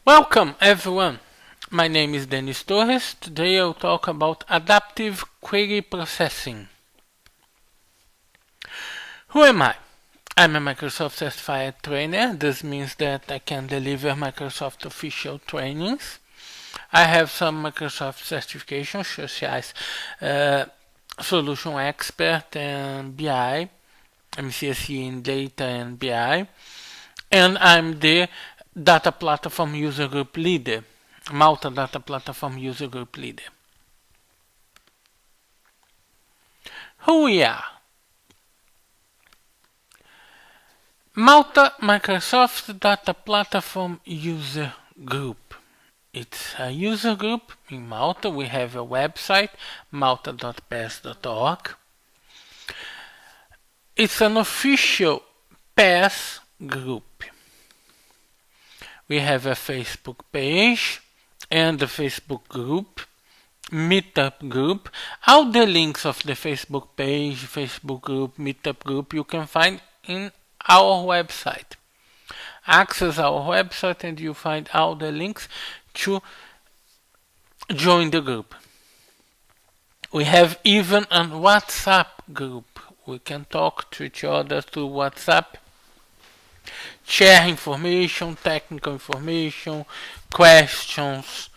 Welcome everyone, my name is Denis Torres. Today I'll talk about adaptive query processing. Who am I? I'm a Microsoft certified trainer. This means that I can deliver Microsoft official trainings. I have some Microsoft certifications such as Solution Expert and BI, MCSE in Data and BI, and I'm the Data Platform User Group Leader, Malta Data Platform User Group Leader. Who we are? Malta Microsoft Data Platform User Group. It's a user group in Malta. We have a website, malta.pass.org. It's an official PASS group. We have a Facebook page and a Facebook group, meetup group. All the links of the Facebook page, Facebook group, meetup group you can find in our website. Access our website and you find all the links to join the group. We have even a WhatsApp group. We can talk to each other through WhatsApp, share information, technical information, questions,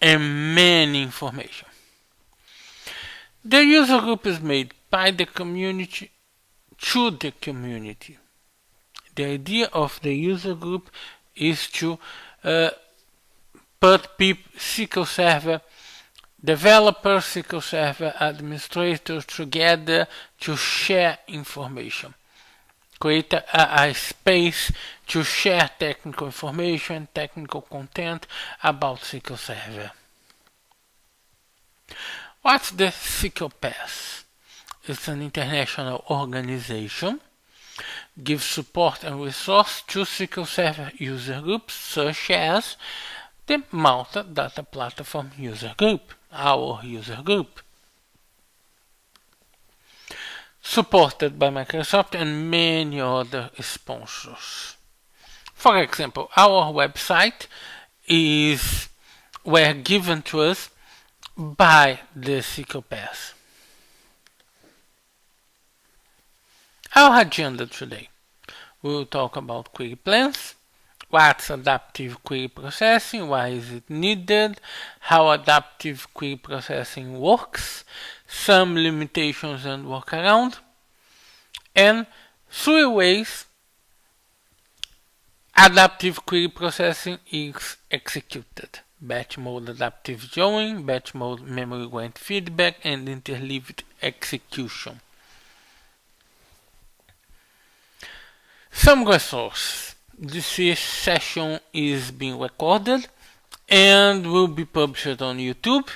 and many information. The user group is made by the community to the community. The idea of the user group is to put SQL Server developers, SQL Server administrators together to share information. Create a space to share technical information, technical content about SQL Server. What's the SQL Pass? It's an international organization, gives support and resource to SQL Server user groups such as the Malta Data Platform User Group, our user group. Supported by Microsoft and many other sponsors. For example, our website were given to us by the SQL Pass. Our agenda today. We will talk about query plans, what's adaptive query processing, why is it needed, how adaptive query processing works, some limitations and workaround, and 3 ways adaptive query processing is executed: batch mode adaptive join, batch mode memory went feedback, and interleaved execution. Some resources. This session is being recorded and will be published on YouTube,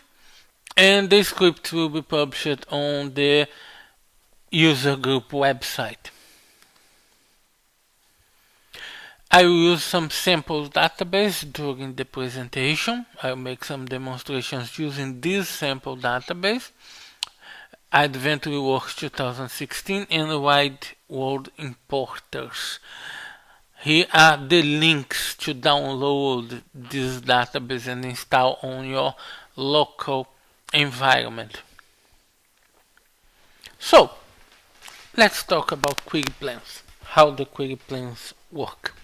and the script will be published on the user group website. I will use some sample database during the presentation. I will make some demonstrations using this sample database, Advent Reworks 2016 and Wide World Importers. Here are the links to download this database and install on your local environment. So, let's talk about query plans, how the query plans work.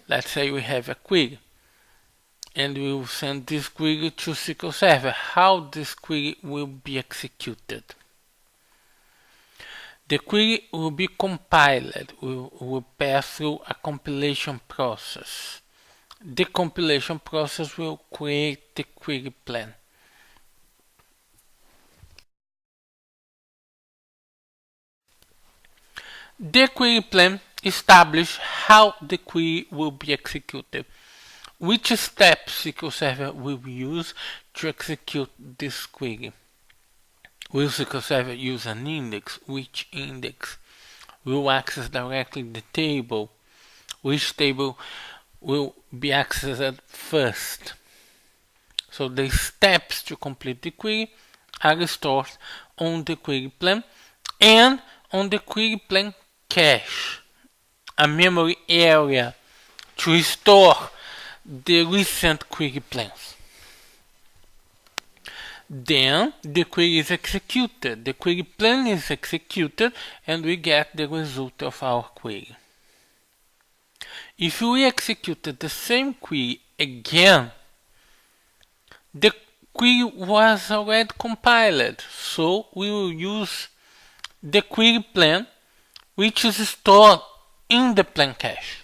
Let's say we have a query and we will send this query to SQL Server. How this query will be executed? The query will be compiled. We will pass through a compilation process. The compilation process will create the query plan. The query plan establishes how the query will be executed, which steps SQL Server will use to execute this query. Will SQL Server use an index? Which index? Will access directly the table? Which table will be accessed first? So the steps to complete the query are stored on the query plan and on the query plan cache, a memory area to store the recent query plans. Then the query is executed. The query plan is executed and we get the result of our query. If we executed the same query again, the query was already compiled, so we will use the query plan, which is stored in the plan cache.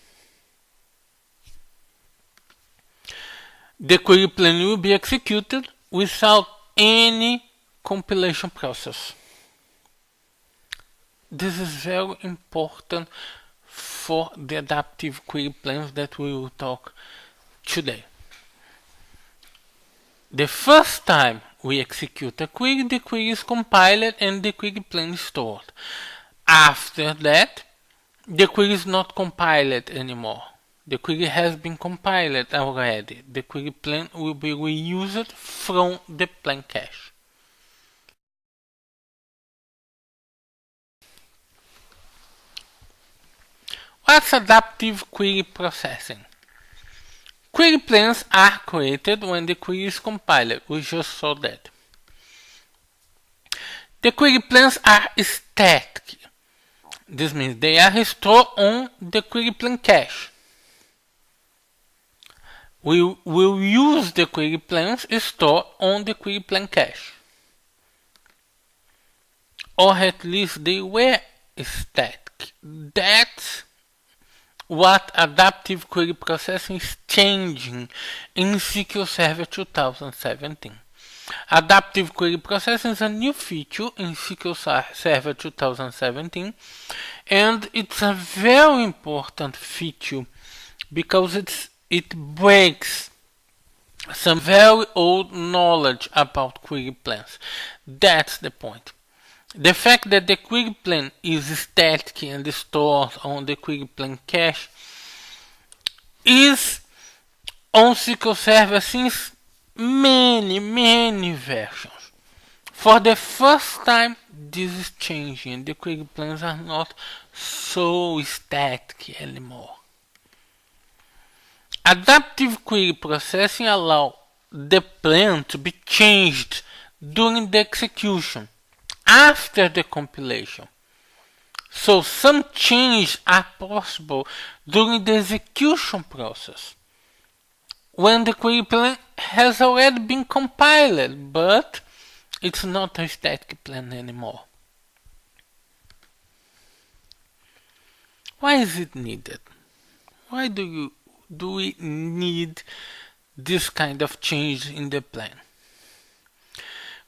The query plan will be executed without any compilation process. This is very important for the adaptive query plans that we will talk today. The first time we execute a query, the query is compiled and the query plan is stored. After that, the query is not compiled anymore. The query has been compiled already. The query plan will be reused from the plan cache. What's adaptive query processing? Query plans are created when the query is compiled. We just saw that. The query plans are static. This means they are stored on the query plan cache. We will use the query plans stored on the query plan cache. Or at least they were static. That's what adaptive query processing is changing in SQL Server 2017. Adaptive query processing is a new feature in SQL Server 2017, and it's a very important feature because it breaks some very old knowledge about query plans. That's the point. The fact that the query plan is static and stored on the query plan cache is on SQL Server since many versions. For the first time, this is changing. The query plans are not so static anymore. Adaptive query processing allows the plan to be changed during the execution, after the compilation. So some changes are possible during the execution process, when the query plan has already been compiled, but it's not a static plan anymore. Why is it needed? Why do we need this kind of change in the plan?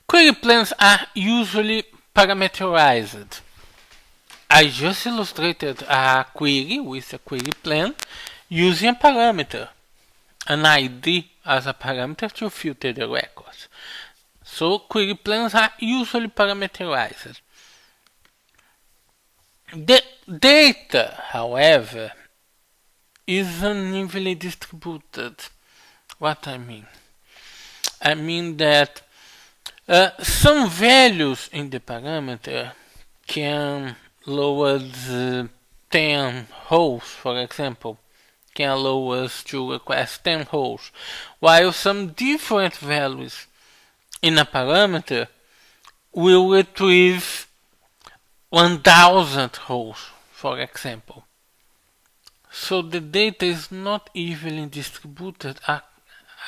Query plans are usually parameterized. I just illustrated a query with a query plan using a parameter, an ID as a parameter to filter the records. So query plans are usually parameterized. The data, however, is unevenly distributed. What I mean? I mean that some values in the parameter can lower the 10 rows, for example, can allow us to request 10 rows, while some different values in a parameter will retrieve 1000 rows, for example. So the data is not evenly distributed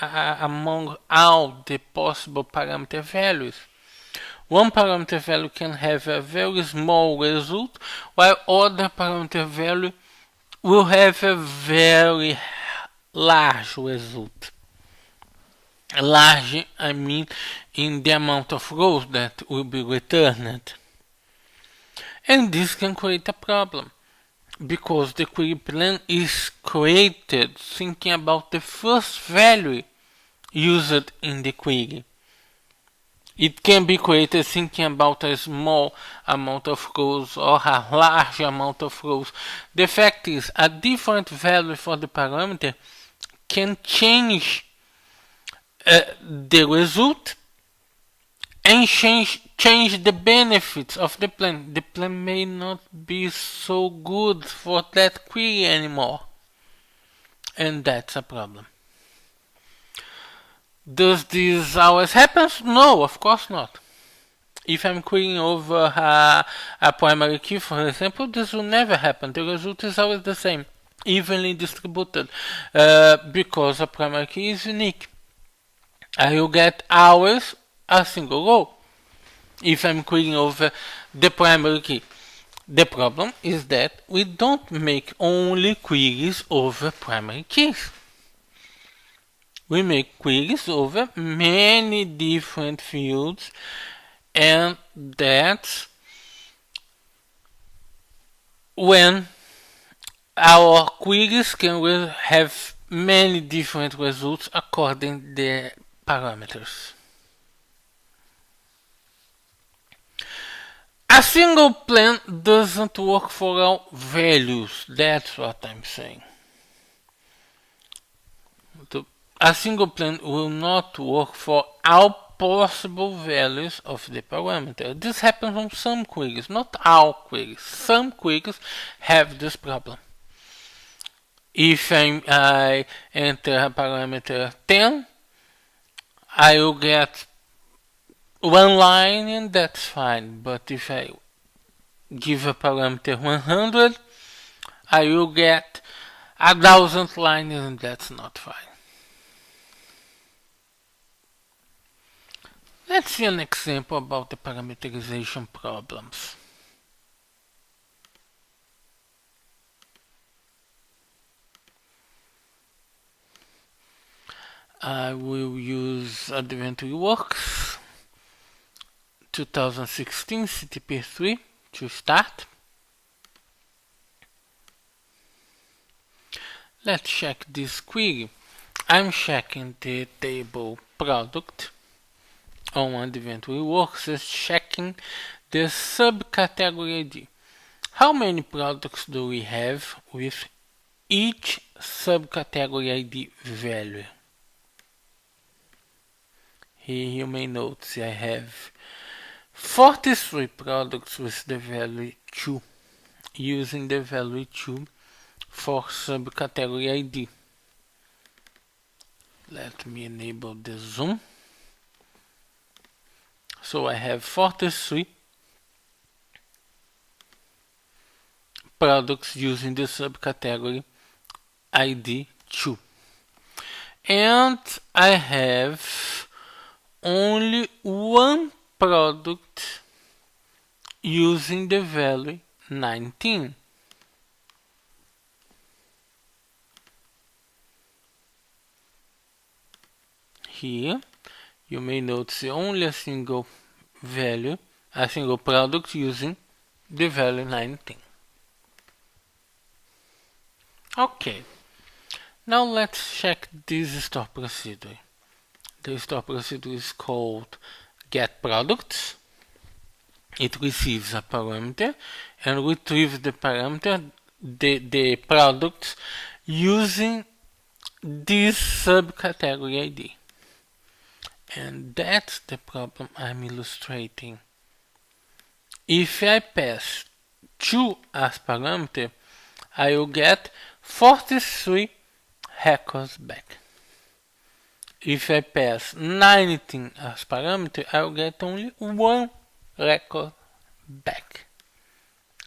among all the possible parameter values. One parameter value can have a very small result, while other parameter value will have a very large result. Large, I mean, in the amount of rows that will be returned. And this can create a problem, because the query plan is created thinking about the first value used in the query. It can be created thinking about a small amount of rows or a large amount of rows. The fact is, a different value for the parameter can change the result and change the benefits of the plan. The plan may not be so good for that query anymore. and that's a problem. Does this always happen? No, of course not. If I'm querying over a primary key, for example, this will never happen. The result is always the same, evenly distributed, because a primary key is unique. I will get always a single row if I'm querying over the primary key. The problem is that we don't make only queries over primary keys. We make queries over many different fields, and that's when our queries can have many different results according to the parameters. A single plan doesn't work for all values. That's what I'm saying. A single plan will not work for all possible values of the parameter. This happens on some queries, not all queries. Some queries have this problem. If I enter a parameter 10, I will get one line and that's fine. But if I give a parameter 100, I will get 1,000 lines and that's not fine. Let's see an example about the parameterization problems. I will use AdventureWorks 2016 CTP3 to start. Let's check this query. I'm checking the table product on AdventureWorks is checking the subcategory ID. How many products do we have with each subcategory ID value? Here you may notice I have 43 products with the value 2, using the value 2 for subcategory ID. Let me enable the zoom. So I have 43 products using the subcategory ID 2. And I have only one product using the value 19. Here you may notice only a single value, a single product using the value 19. Okay, now let's check this store procedure. The store procedure is called getProducts. It receives a parameter and retrieves the parameter, the products, using this subcategory ID. And that's the problem I'm illustrating. If I pass 2 as parameter, I will get 43 records back. If I pass 19 as parameter, I will get only 1 record back.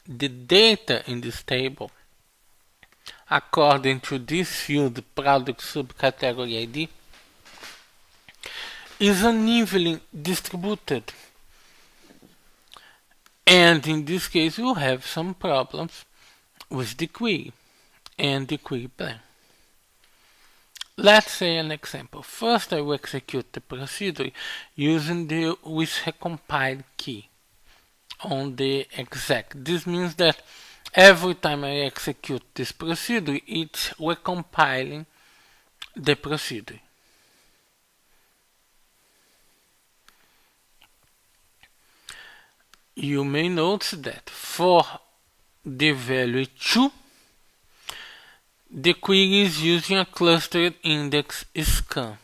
The data in this table, according to this field product subcategory ID, is unevenly distributed, and in this case we'll have some problems with the query and the query plan. Let's say an example. First I will execute the procedure using the withRecompile key on the exec. This means that every time I execute this procedure, it's recompiling the procedure. You may notice that for the value 2, the query is using a clustered index scan.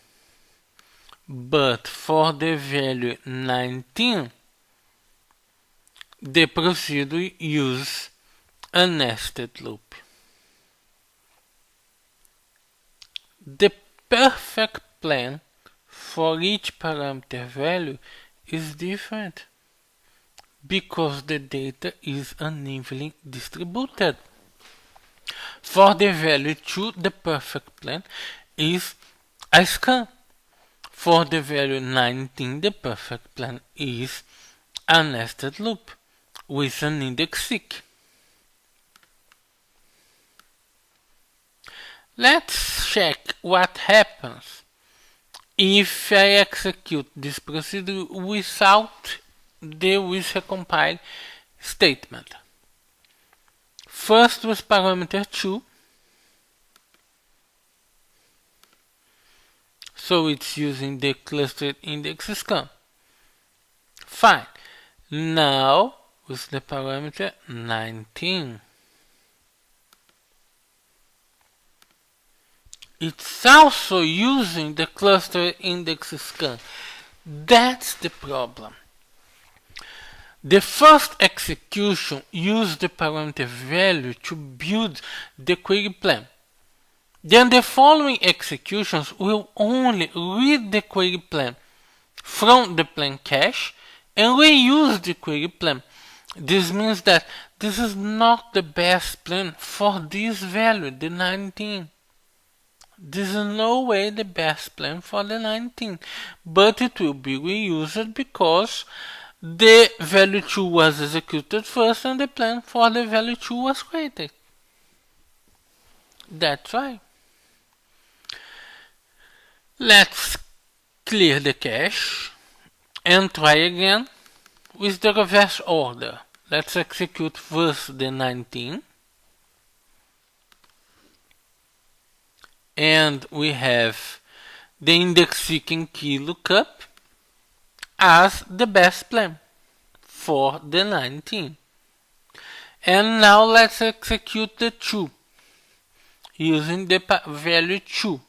But for the value 19, the procedure uses a nested loop. the perfect plan for each parameter value is different because the data is unevenly distributed. For the value 2, the perfect plan is a scan. For the value 19, the perfect plan is a nested loop with an index seek. Let's check what happens if I execute this procedure without the with recompile statement. First with parameter 2, so it's using the clustered index scan. Fine. Now with the parameter 19. It's also using the cluster index scan. That's the problem. The first execution used the parameter value to build the query plan. Then the following executions will only read the query plan from the plan cache and reuse the query plan. This means that this is not the best plan for this value, the 19. This is no way the best plan for the 19, but it will be reused because the value 2 was executed first and the plan for the value 2 was created. That's right. Let's clear the cache and try again with the reverse order. Let's execute first the 19. And we have the index seeking key lookup as the best plan for the 19. And now let's execute the 2 using the value 2.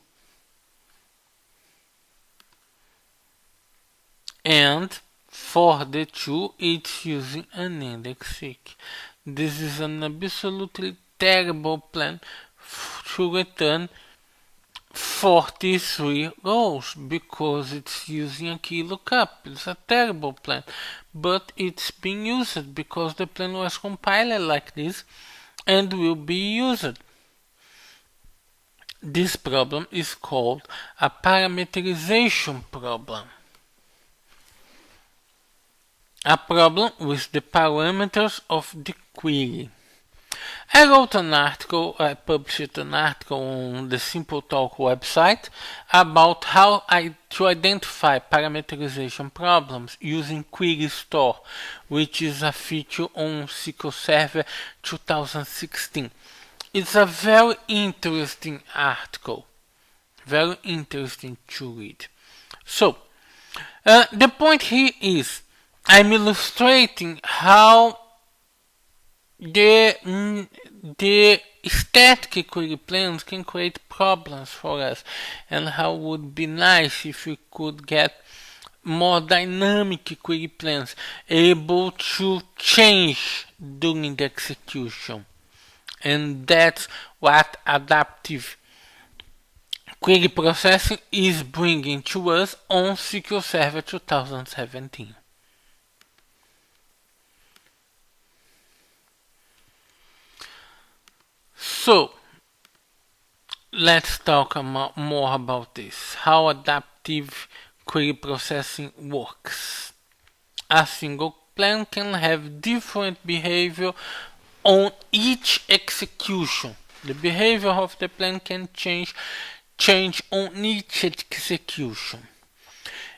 And for the 2, it's using an index seek. This is an absolutely terrible plan to return 43 rows because it's using a key lookup. It's a terrible plan, but it's being used because the plan was compiled like this and will be used. This problem is called a parameterization problem. A problem with the parameters of the query. I published an article on the Simple Talk website about how to identify parameterization problems using Query Store, which is a feature on SQL Server 2016. It's a very interesting article, very interesting to read. So, the point here is I'm illustrating how the static query plans can create problems for us and how it would be nice if we could get more dynamic query plans able to change during the execution. And that's what adaptive query processing is bringing to us on SQL Server 2017. So, let's talk more about this, how adaptive query processing works. A single plan can have different behavior on each execution. The behavior of the plan can change on each execution.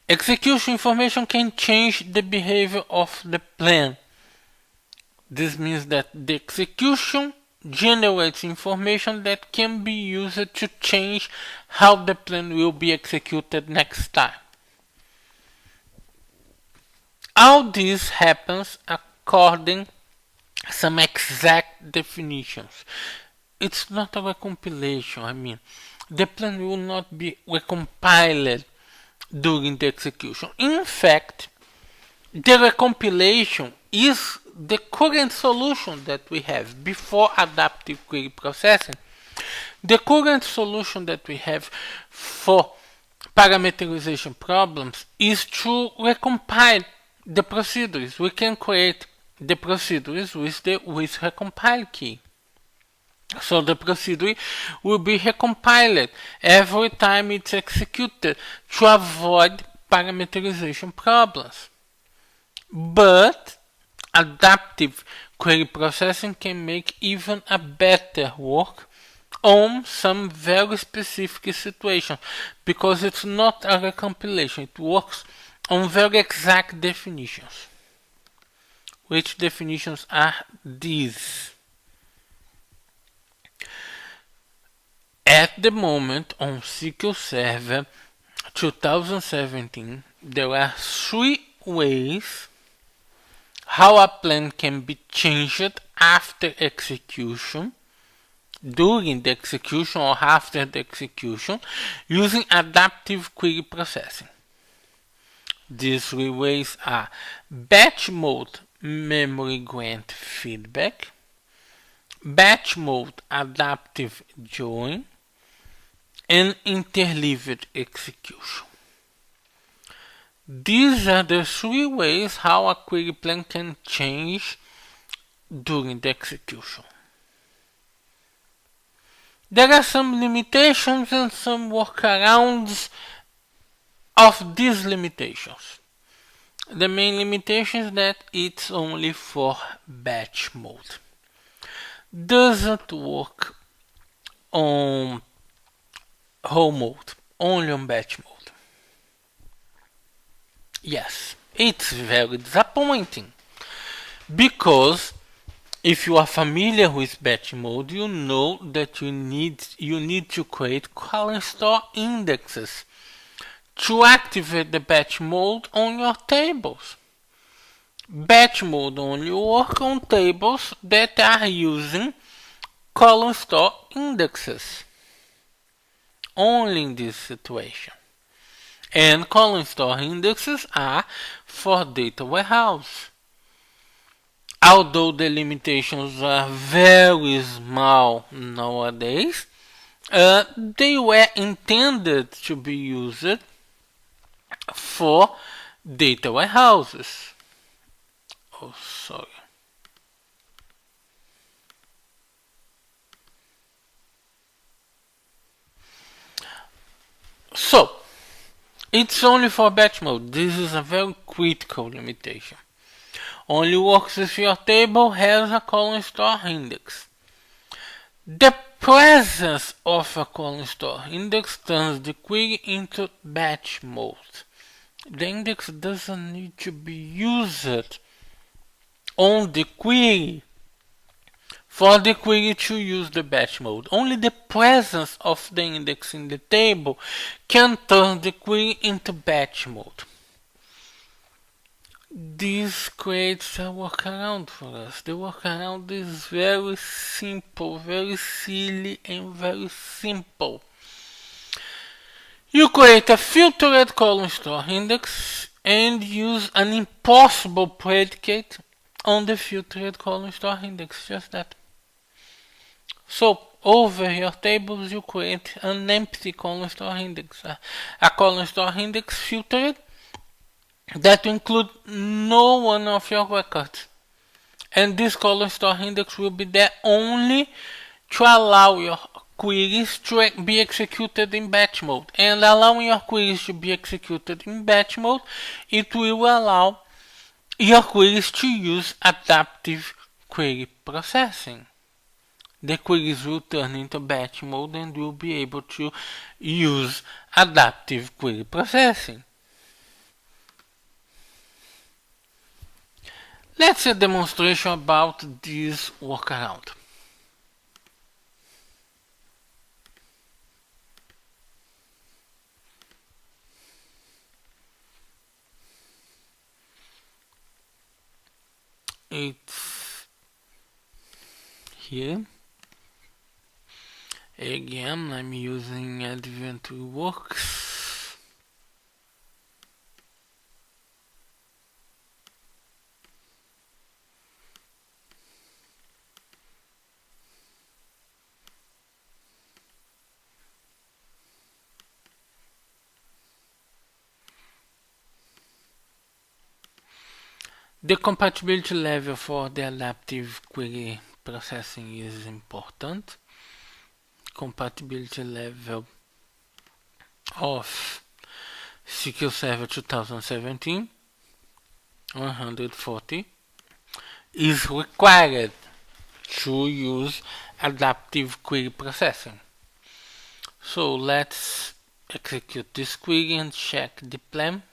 Execution information can change the behavior of the plan. This means that the execution generates information that can be used to change how the plan will be executed next time. All this happens according to some exact definitions. It's not a recompilation, the plan will not be recompiled during the execution. In fact, the recompilation is the current solution that we have before adaptive query processing. The current solution that we have for parameterization problems is to recompile the procedures. We can create the procedures with the with recompile key. So the procedure will be recompiled every time it's executed to avoid parameterization problems. But adaptive query processing can make even a better work on some very specific situations because it's not a recompilation, it works on very exact definitions. Which definitions are these? At the moment on SQL Server 2017, there are 3 ways how a plan can be changed after execution, during the execution or after the execution, using adaptive query processing. These 3 ways are batch mode memory grant feedback, batch mode adaptive join, and interleaved execution. These are the 3 ways how a query plan can change during the execution. There are some limitations and some workarounds of these limitations. The main limitation is that it's only for batch mode. Doesn't work on whole mode, only on batch mode. Yes, it's very disappointing because if you are familiar with batch mode, you know that you need to create column store indexes to activate the batch mode on your tables. Batch mode only works on tables that are using column store indexes. Only in this situation. And column store indexes are for data warehouse. Although the limitations are very small nowadays, they were intended to be used for data warehouses. Oh, sorry. So, it's only for batch mode. This is a very critical limitation. Only works if your table has a column store index. The presence of a column store index turns the query into batch mode. The index doesn't need to be used on the query for the query to use the batch mode. Only the presence of the index in the table can turn the query into batch mode. This creates a workaround for us. The workaround is very simple, very silly, and very simple. You create a filtered column store index and use an impossible predicate on the filtered column store index, just that. So, over your tables, you create an empty column store index, a column store index filtered that will include no one of your records. And this column store index will be there only to allow your queries to be executed in batch mode. And allowing your queries to be executed in batch mode, it will allow your queries to use adaptive query processing. The queries will turn into batch mode and will be able to use adaptive query processing. Let's see a demonstration about this workaround. It's here. Again, I'm using AdventWorks. The compatibility level for the adaptive query processing is important. Compatibility level of SQL Server 2017 140 is required to use adaptive query processing. So let's execute this query and check the plan.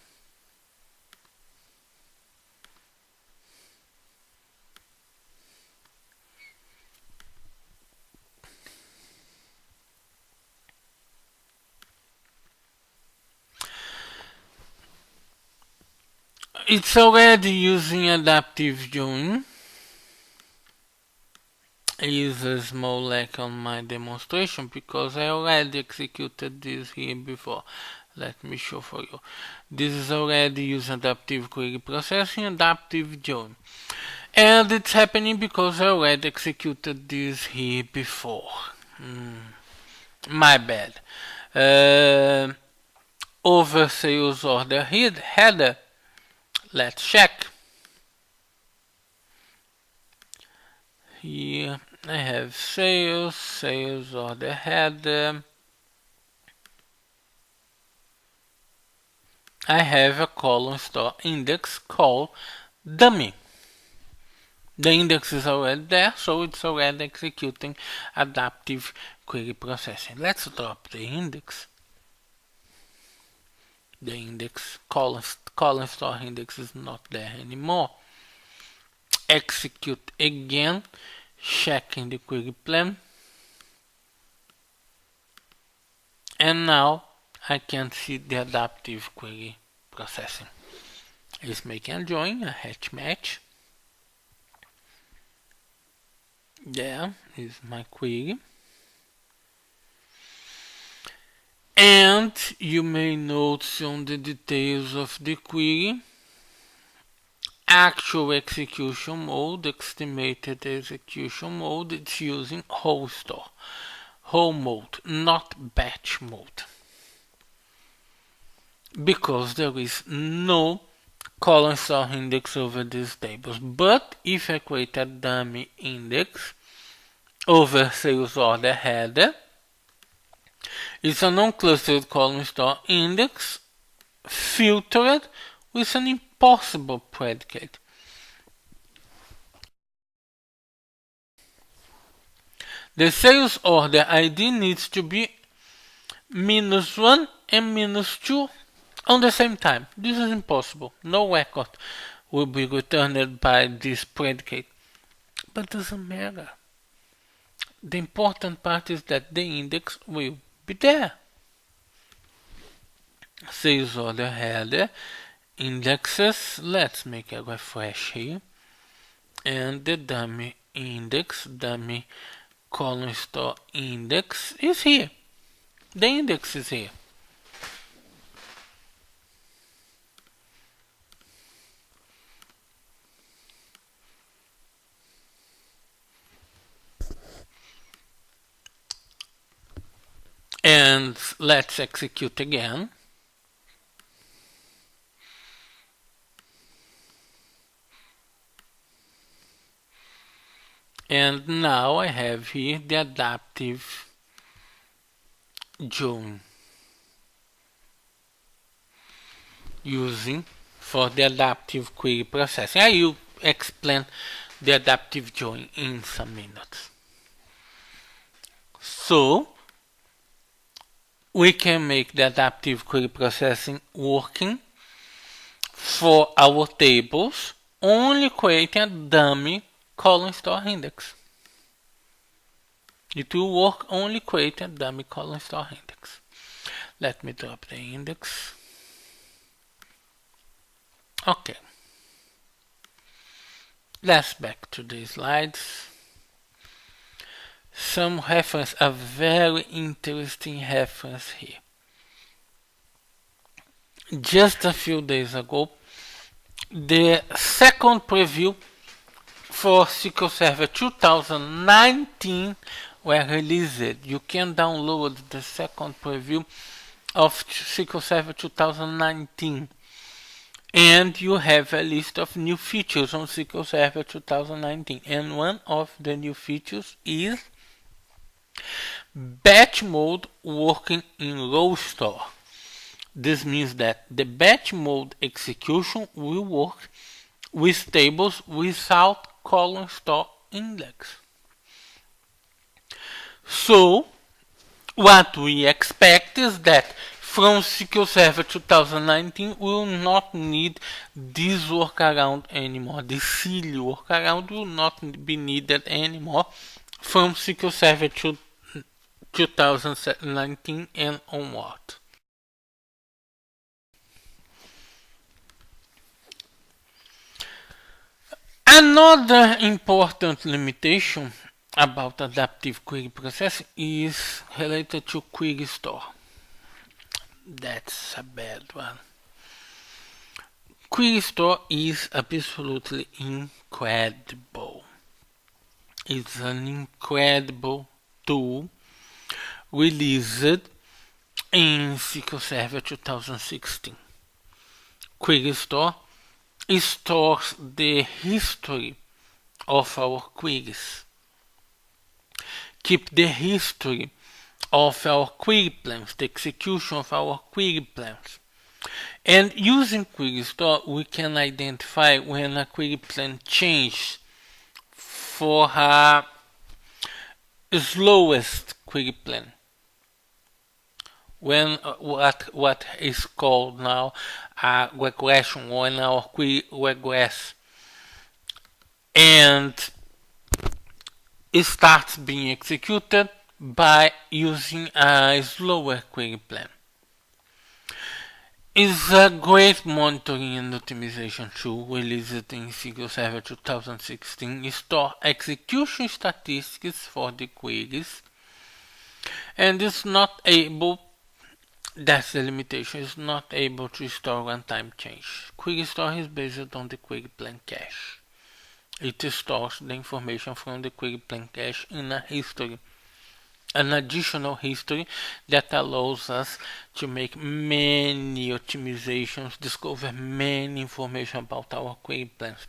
It's already using adaptive join. I use a small lag on my demonstration because I already executed this here before. Let me show for you. This is already using adaptive query processing, adaptive join. And it's happening because I already executed this here before. My bad. Over sales order header. Let's check. Here I have sales order header. I have a column store index called dummy. The index is already there, so it's already executing adaptive query processing. Let's drop the index. The index column store index is not there anymore. Execute again, checking the query plan, and now I can see the adaptive query processing. It's making a join, a hatch match. There is my query. And you may notice on the details of the query, actual execution mode, estimated execution mode, it's using whole mode, not batch mode. Because there is no column store index over these tables. But if I create a dummy index over sales order header, it's a non-clustered column store index filtered with an impossible predicate. The sales order ID needs to be -1 and -2 on the same time. This is impossible. No record will be returned by this predicate. But doesn't matter. The important part is that the index will be there. Sales order header indexes. Let's make a refresh here. And the dummy index, dummy column store index is here. The index is here. And let's execute again. And now I have here the adaptive join using for the adaptive query processing. I will explain the adaptive join in some minutes. So we can make the adaptive query processing working for our tables, only creating a dummy column store index. It will work only creating a dummy column store index. Let me drop the index. Okay. Let's back to the slides. Some reference, a very interesting reference here. Just a few days ago, the second preview for SQL Server 2019 were released. You can download the second preview of SQL Server 2019. and you have a list of new features on SQL Server 2019. And one of the new features is batch mode working in row store. This means that the batch mode execution will work with tables without column store index. So what we expect is that from SQL Server 2019 we will not need this workaround anymore. This silly workaround will not be needed anymore from SQL Server 2019 and onward. Another important limitation about adaptive query processing is related to query store. That's a bad one. Query store is absolutely incredible. It's an incredible tool released in SQL Server 2016. Query store stores the history of our queries, keep the history of our query plans, the execution of our query plans. And using query store, we can identify when a query plan changes for a slowest query plan. When what is called now a regression, when our query regress and it starts being executed by using a slower query plan. It's a great monitoring and optimization tool released in SQL Server 2016. It stores execution statistics for the queries and it's not able, that's the limitation, it's not able to store runtime change. Query store is based on the query plan cache. It stores the information from the query plan cache in a history, an additional history that allows us to make many optimizations, discover many information about our query plans,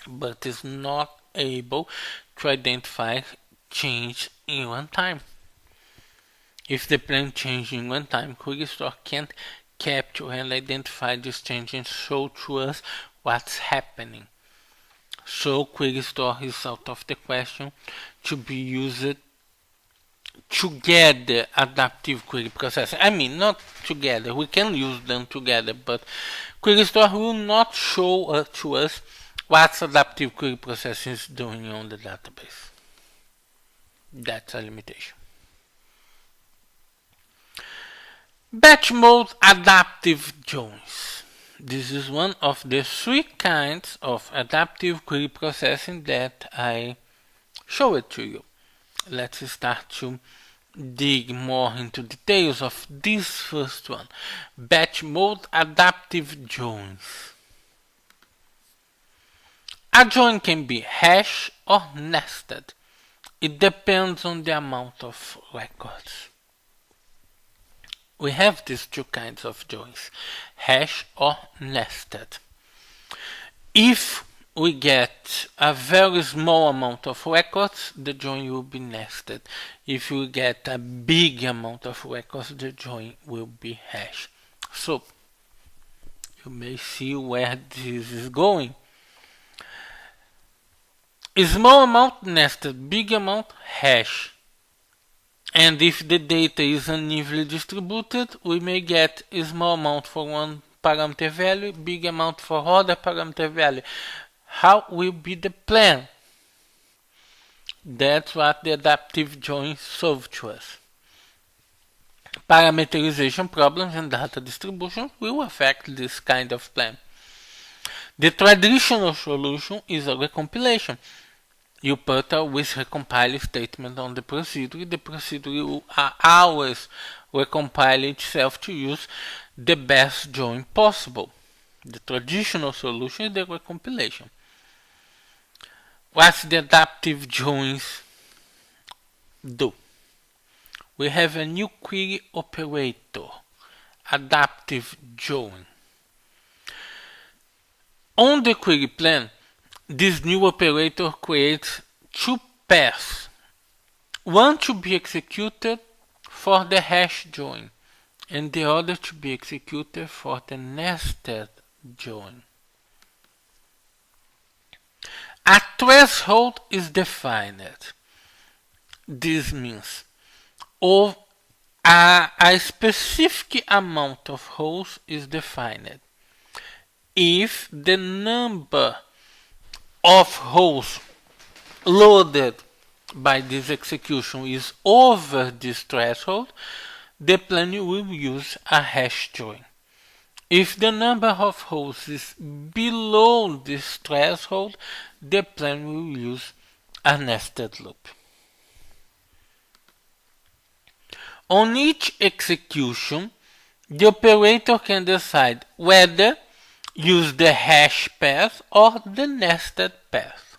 but is not able to identify change in runtime. If the plan changes in runtime, query store can't capture and identify this change and show to us what's happening. So query store is out of the question to be used together adaptive query processing. I mean, not together, we can use them together, but query store will not show to us what adaptive query processing is doing on the database. That's a limitation. Batch mode adaptive joins. This is one of the three kinds of adaptive query processing that I showed to you. Let's start to dig more into details of this first one. Batch mode adaptive joins. A join can be hash or nested. It depends on the amount of records. We have these two kinds of joins, hash or nested. If we get a very small amount of records, the join will be nested. If we get a big amount of records, the join will be hash. So you may see where this is going. A small amount nested, big amount hash. And if the data is unevenly distributed, we may get a small amount for one parameter value, big amount for other parameter value. How will be the plan? That's what the adaptive join solves to us. Parameterization problems and data distribution will affect this kind of plan. The traditional solution is a recompilation. You put a with recompile statement on the procedure will always recompile itself to use the best join possible. The traditional solution is the recompilation. What the adaptive joins do? We have a new query operator, adaptive join. On the query plan, this new operator creates two paths, one to be executed for the hash join and the other to be executed for the nested join. A threshold is defined. This means a specific amount of rows is defined. If the number of rows loaded by this execution is over this threshold, the plan will use a hash join. If the number of rows is below this threshold, the plan will use a nested loop. On each execution, the operator can decide whether use the hash path or the nested path.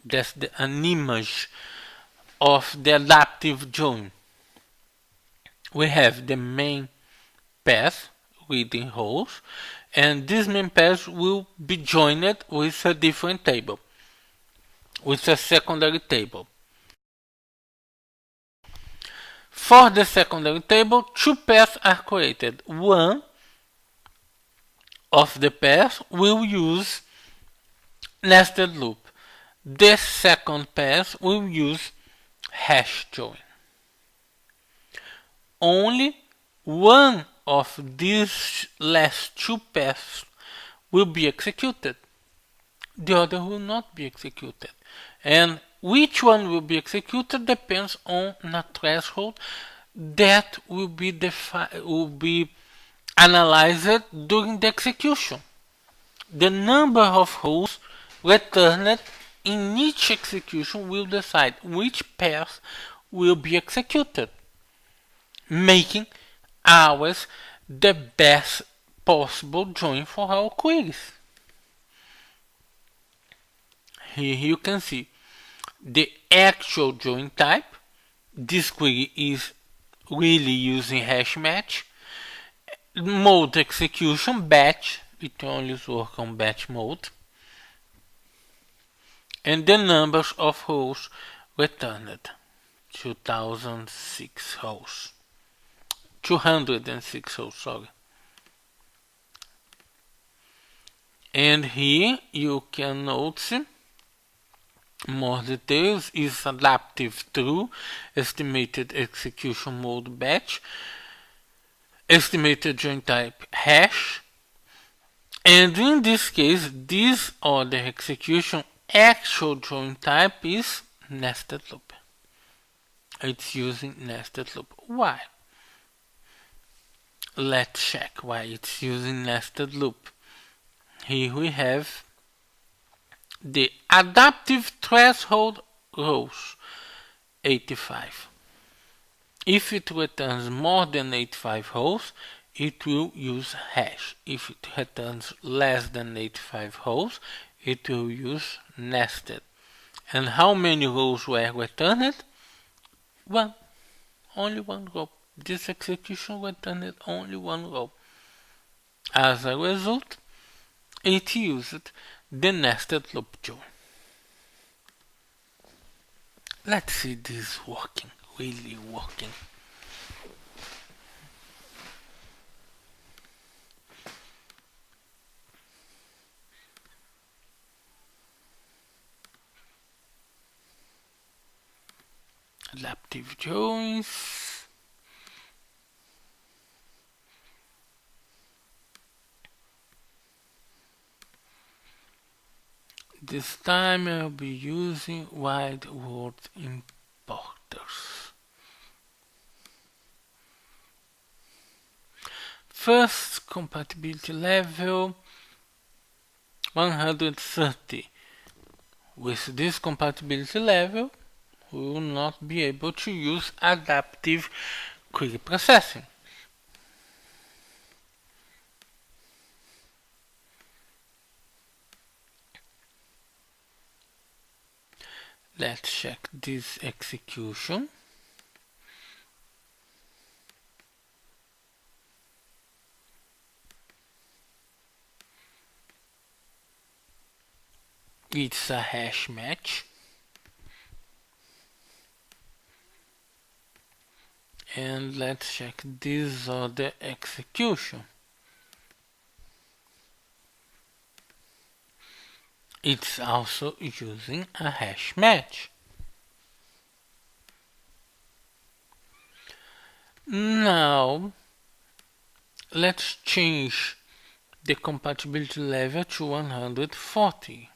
That's an image of the adaptive join. We have the main path within rows, and this main path will be joined with a different table, with a secondary table. For the secondary table, two paths are created. One of the paths will use nested loop. The second path will use hash join. Only one of these last two paths will be executed. The other will not be executed. And which one will be executed depends on a threshold that will be analyzed during the execution. The number of rows returned in each execution will decide which path will be executed, making ours the best possible join for our queries. Here you can see the actual join type. This query is really using hash match. Mode execution, batch, it only works on batch mode. And the numbers of rows returned, 206 rows. 206 rows, sorry. And here you can notice more details. Is adaptive true, estimated execution mode batch, estimated join type hash, and in this case, this order execution actual join type is nested loop. It's using nested loop. Why? Let's check why it's using nested loop. Here we have the adaptive threshold rows, 85. If it returns more than 85 rows, it will use hash. If it returns less than 85 rows, it will use nested. And how many rows were returned? One. Only one row. This execution returned only one row. As a result, it used the nested loop join. Let's see this working, really working. Adaptive joins. This time I'll be using wide word importers. First compatibility level 130. With this compatibility level, we will not be able to use adaptive query processing. Let's check this execution. It's a hash match. And let's check this other execution. It's also using a hash match. Now let's change the compatibility level to 140.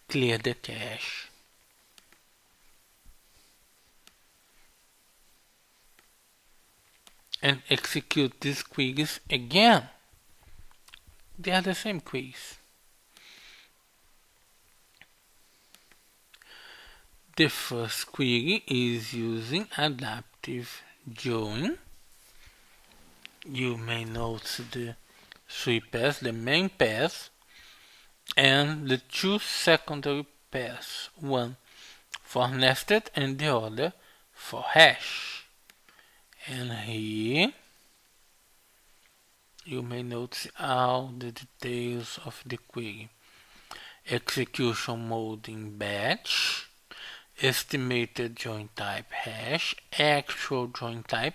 Clear the cache. And execute these queries again. They are the same queries. The first query is using adaptive join. You may note the three pairs, the main pairs, and the two secondary pairs, one for nested and the other for hash. And here you may notice all the details of the query. Execution mode in batch, estimated join type hash, actual join type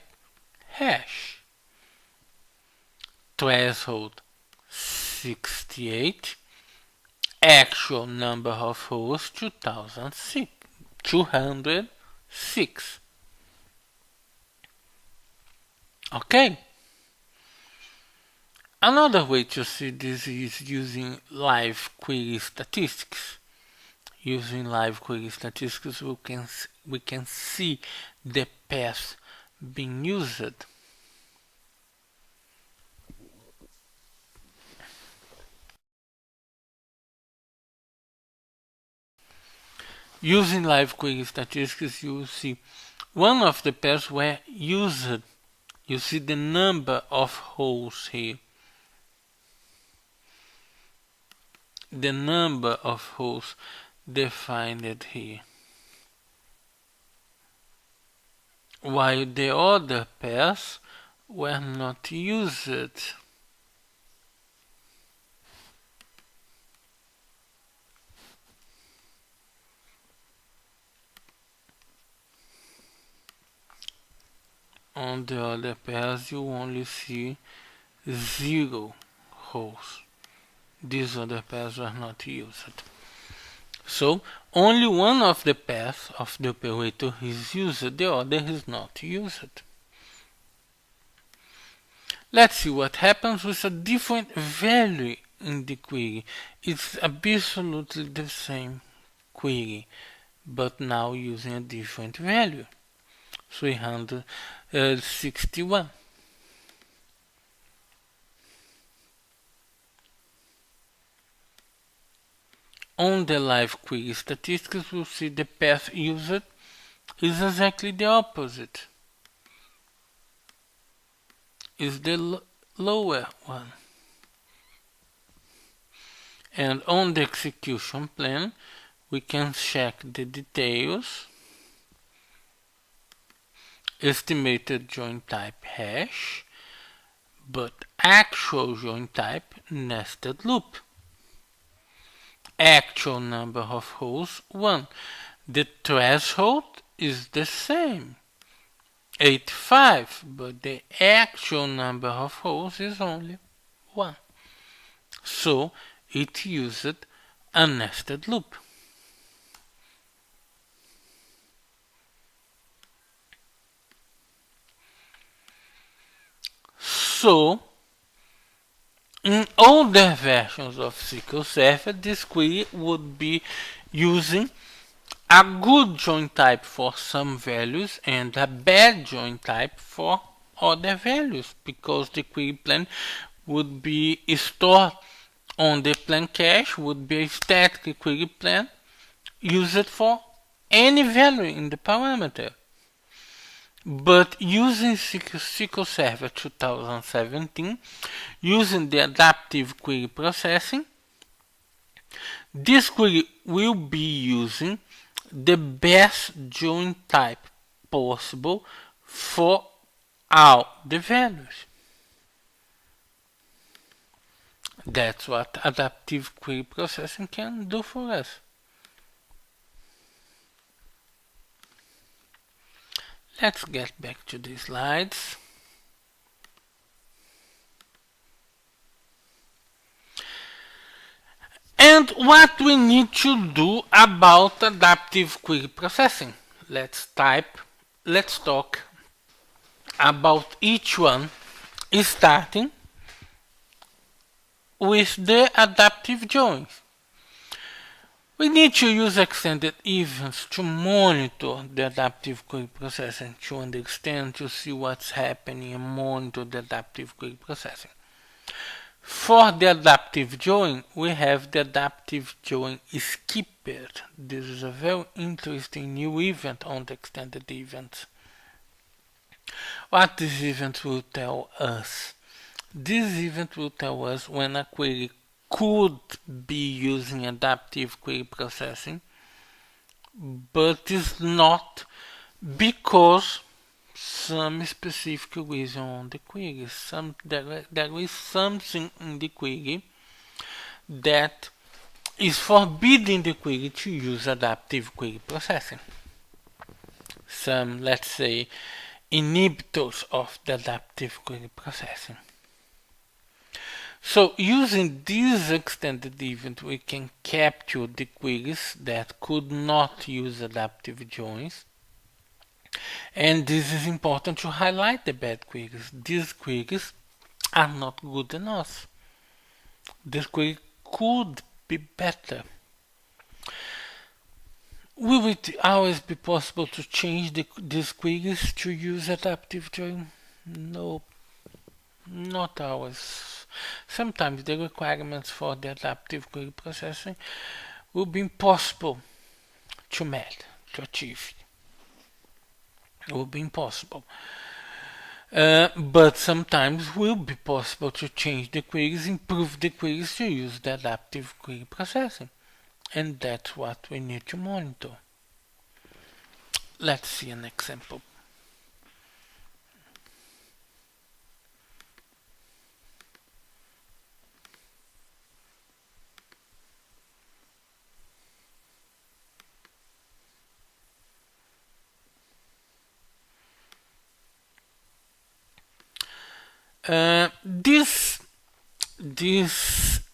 hash, threshold 68, actual number of hosts 206. Okay. Another way to see this is using live query statistics. Using live query statistics, we can see the path being used. Using live query statistics, you will see one of the pairs were used. You see the number of holes here. The number of holes defined here. While the other pairs were not used. On the other pairs, you only see 0 holes. These other pairs were not used. So, only one of the pairs of the operator is used, the other is not used. Let's see what happens with a different value in the query. It's absolutely the same query, but now using a different value. 361. On the live query statistics, we'll see the path used is exactly the opposite. Is the lower one. And on the execution plan, we can check the details. Estimated join type hash, but actual join type nested loop. Actual number of holes 1. The threshold is the same, 85, but the actual number of holes is only 1. So it used a nested loop. So in older versions of SQL Server, this query would be using a good join type for some values and a bad join type for other values, because the query plan would be stored on the plan cache, would be a static query plan used for any value in the parameter. But using SQL Server 2017, using the adaptive query processing, this query will be using the best join type possible for all the values. That's what adaptive query processing can do for us. Let's get back to the slides. And what we need to do about adaptive query processing. Let's talk about each one, starting with the adaptive joins. We need to use extended events to monitor the adaptive query processing, to understand, to see what's happening and monitor the adaptive query processing. For the adaptive join, we have the adaptive join skipper. This is a very interesting new event on the extended events. What this event will tell us? This event will tell us when a query could be using adaptive query processing, but is not because some specific reason on the query. There is something in the query that is forbidding the query to use adaptive query processing. Some, let's say, inhibitors of the adaptive query processing. So using this extended event, we can capture the queries that could not use adaptive joins. And this is important to highlight the bad queries. These queries are not good enough. This query could be better. Will it always be possible to change these queries to use adaptive join? No, not always. Sometimes the requirements for the adaptive query processing will be impossible to meet, to achieve. It will be impossible. But sometimes will be possible to change the queries, improve the queries to use the adaptive query processing. And that's what we need to monitor. Let's see an example. This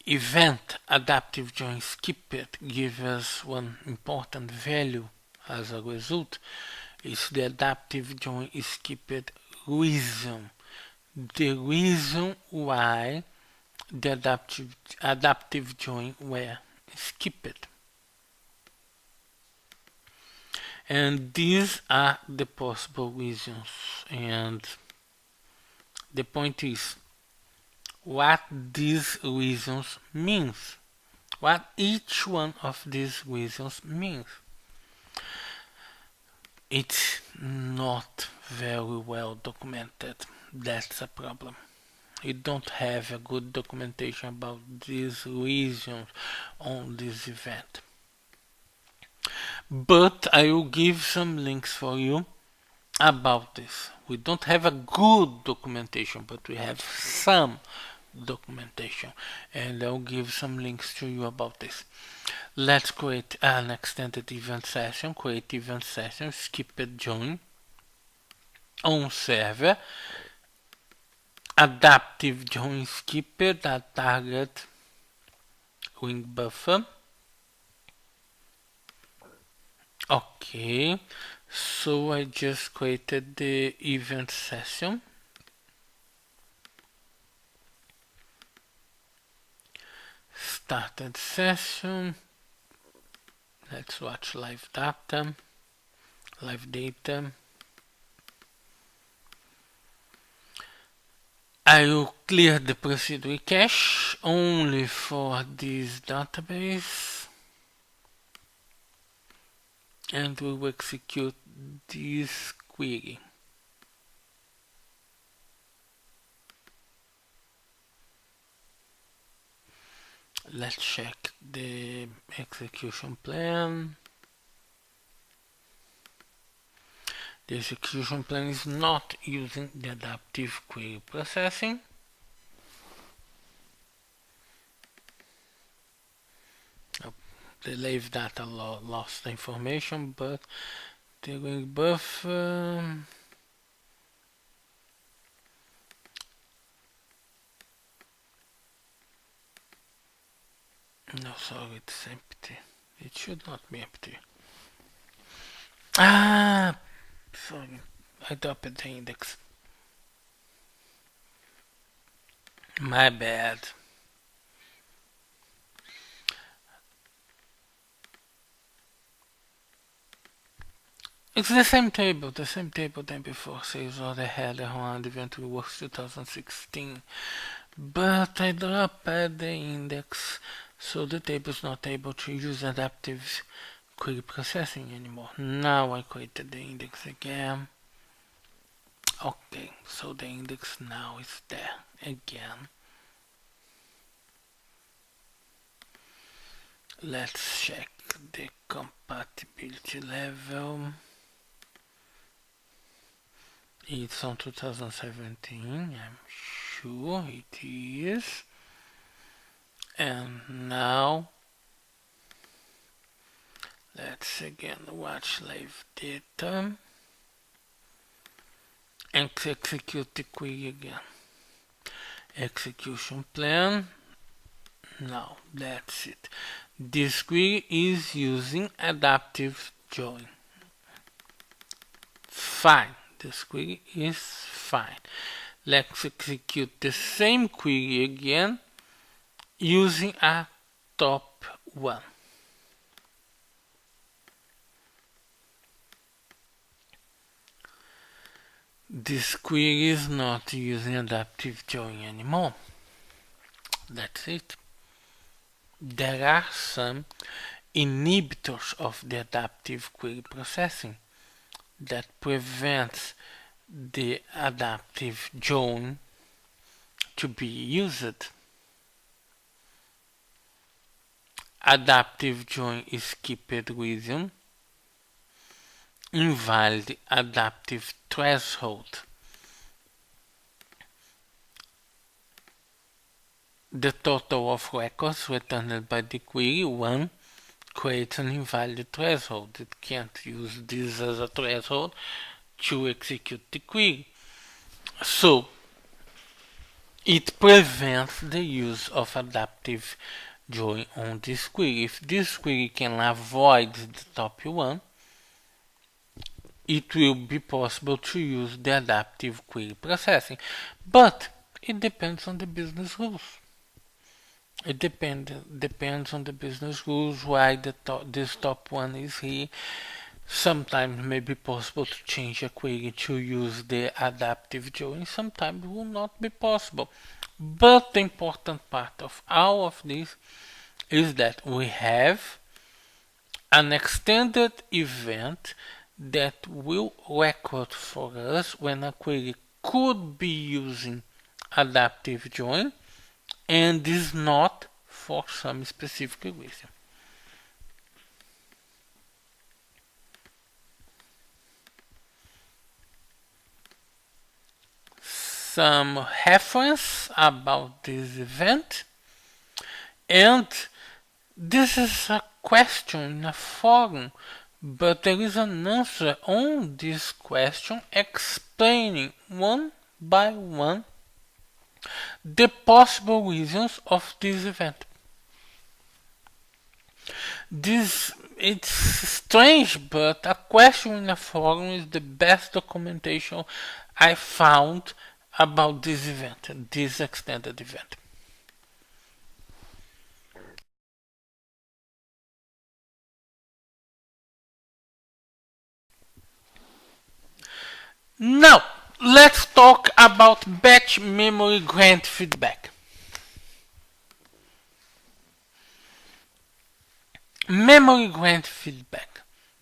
event adaptive join skipper gives us one important value as a result. Is the adaptive join skipper reason. The reason why the adaptive join were skipped. And these are the possible reasons. And the point is what these reasons means. What each one of these reasons means. It's not very well documented. That's a problem. You don't have a good documentation about these reasons on this event. But I will give some links for you about this. We don't have a good documentation, but we have some documentation, and I'll give some links to you about this. Let's create an extended event session. Create event session, skip it, join on server, adaptive join skipper that target ring buffer. Okay, so I just created the event session. Started session. Let's watch live data. I will clear the procedure cache only for this database, and we will execute this query. Let's check the execution plan. The execution plan is not using the adaptive query processing. the live data lost the information, but during buffer no, sorry, it's empty. It should not be empty. Ah, sorry, I dropped the index. My bad. It's the same table than before. Saves all the header on event reworks 2016. But I dropped the index, so the table is not able to use adaptive query processing anymore. Now I created the index again. Okay, so the index now is there again. Let's check the compatibility level. It's on 2017, I'm sure it is. And now let's again watch live data and execute the query again. Execution plan. Now that's it. This query is using adaptive join. Fine. This query is fine. Let's execute the same query again using a top one. This query is not using adaptive join anymore. That's it. There are some inhibitors of the adaptive query processing that prevents the adaptive join to be used. Adaptive join is skipped reason. Invalid adaptive threshold. The total of records returned by the query 1 creates an invalid threshold. It can't use this as a threshold to execute the query. So it prevents the use of adaptive join on this query. If this query can avoid the top one, it will be possible to use the adaptive query processing. But it depends on the business rules. It depends on the business rules why this top one is here. Sometimes it may be possible to change a query to use the adaptive join. Sometimes it will not be possible. But the important part of all of this is that we have an extended event that will record for us when a query could be using adaptive join and is not for some specific reason. Some reference about this event, and this is a question in a forum, but there is an answer on this question explaining one by one the possible reasons of this event. It's strange, but a question in a forum is the best documentation I found about this event, this extended event. Now, let's talk about batch memory grant feedback. Memory grant feedback.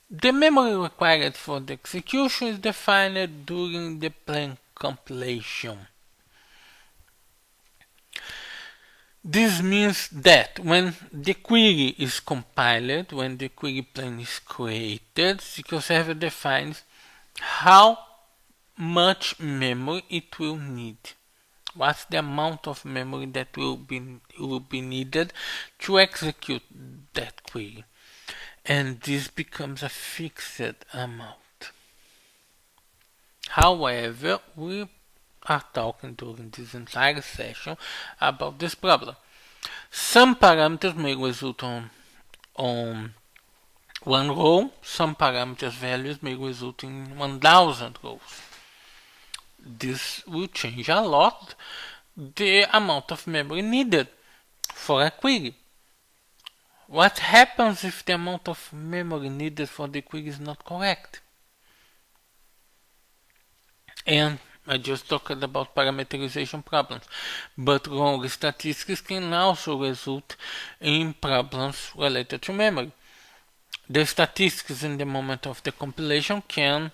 The memory required for the execution is defined during the plan compilation. This means that when the query is compiled, when the query plan is created, SQL Server defines how much memory it will need. What's the amount of memory that will be needed to execute that query. and this becomes a fixed amount. However, we are talking during this entire session about this problem. Some parameters may result on one row, some parameters values may result in 1000 rows. This will change a lot the amount of memory needed for a query. What happens if the amount of memory needed for the query is not correct? And I just talked about parameterization problems, but wrong statistics can also result in problems related to memory. The statistics in the moment of the compilation can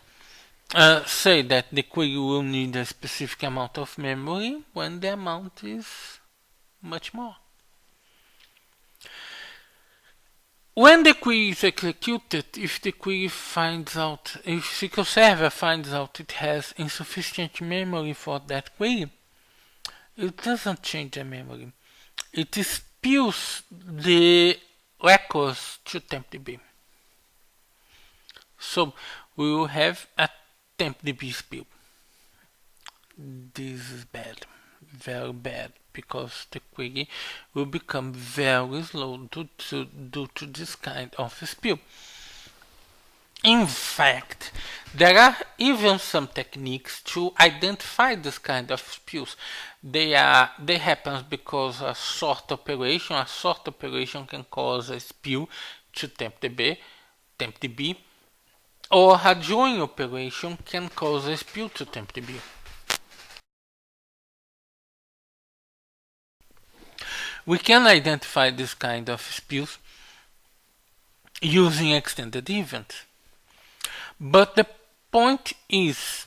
say that the query will need a specific amount of memory when the amount is much more. When the query is executed, if SQL Server finds out it has insufficient memory for that query, it doesn't change the memory. It spills the records to TempDB. So we will have a TempDB spill. This is bad, very bad, because the query will become very slow due to this kind of spill. In fact, there are even some techniques to identify this kind of spills. They happen because a sort operation can cause a spill to TempDB, or a join operation can cause a spill to TempDB. We can identify this kind of spills using extended events. But the point is,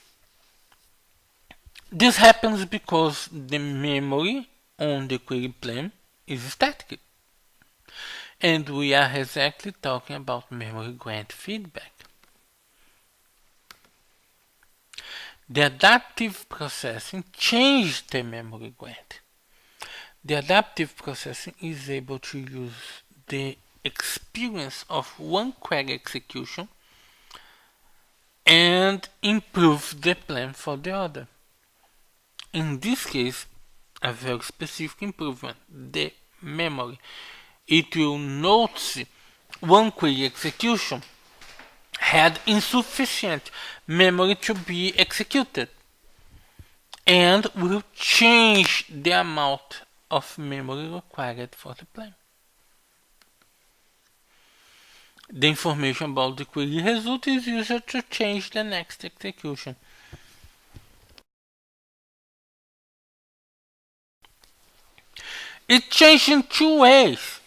this happens because the memory on the query plane is static. And we are exactly talking about memory grant feedback. The adaptive processing changed the memory grant. The adaptive processing is able to use the experience of one query execution and improve the plan for the other. In this case, a very specific improvement, the memory. It will notice one query execution had insufficient memory to be executed and will change the amount of memory required for the plan. The information about the query result is used to change the next execution. It changes in two ways.